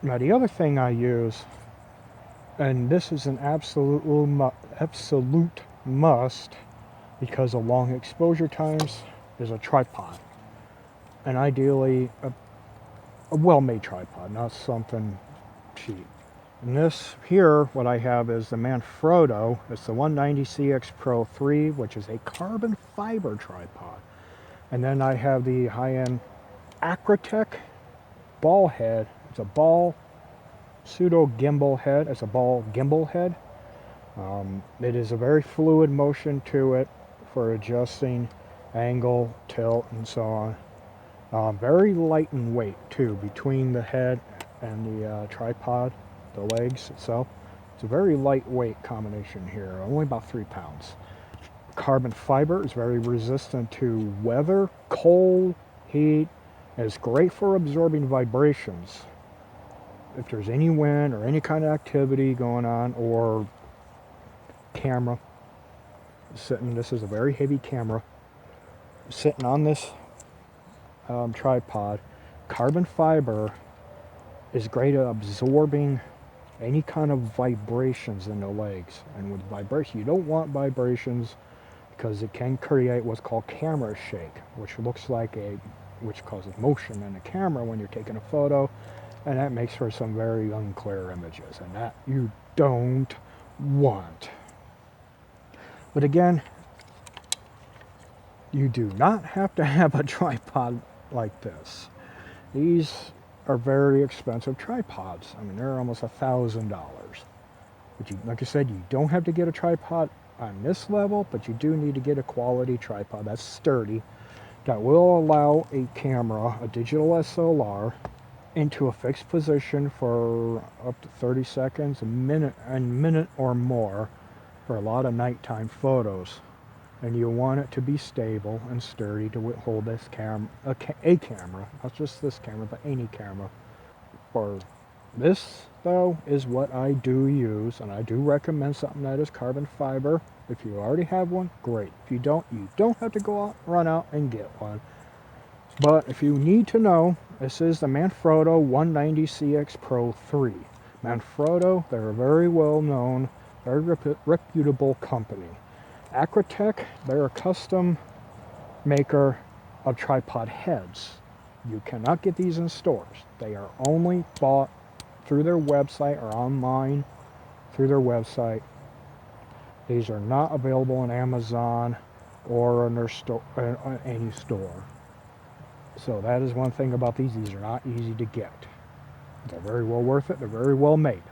Now the other thing I use, and this is an absolute must because of long exposure times, is a tripod. And ideally a well-made tripod, not something cheap. And this here, what I have is the Manfrotto. It's the 190CX Pro 3, which is a carbon fiber tripod. And then I have the high-end Acrotech ball head. It's a ball pseudo gimbal head. It's a ball gimbal head. It is a very fluid motion to it for adjusting angle, tilt, and so on. Very light in weight too, between the head and the tripod, the legs itself. It's a very lightweight combination here, only about 3 pounds. Carbon fiber is very resistant to weather, cold, heat, and it's great for absorbing vibrations. If there's any wind or any kind of activity going on, or camera sitting, this is a very heavy camera, sitting on this tripod, carbon fiber is great at absorbing any kind of vibrations in the legs. And with vibration, you don't want vibrations because it can create what's called camera shake, which causes motion in the camera when you're taking a photo, and that makes for some very unclear images, and that you don't want. But again, you do not have to have a tripod like this. These are very expensive tripods. I mean, they're almost $1,000. But like I said, you don't have to get a tripod on this level, but you do need to get a quality tripod that's sturdy, that will allow a camera, a digital SLR, into a fixed position for up to 30 seconds, a minute or more for a lot of nighttime photos. And you want it to be stable and sturdy to hold this camera, a camera, not just this camera, but any camera. For this, though, is what I do use, and I do recommend something that is carbon fiber. If you already have one, great. If you don't have to go out, run out and get one. But if you need to know, this is the Manfrotto 190CX Pro 3. Manfrotto, they're a very well known, very reputable company. Acrotech, they're a custom maker of tripod heads. You cannot get these in stores. They are only bought through their website or online through their website. These are not available on Amazon or in their any store. So that is one thing about these. These are not easy to get. They're very well worth it. They're very well made.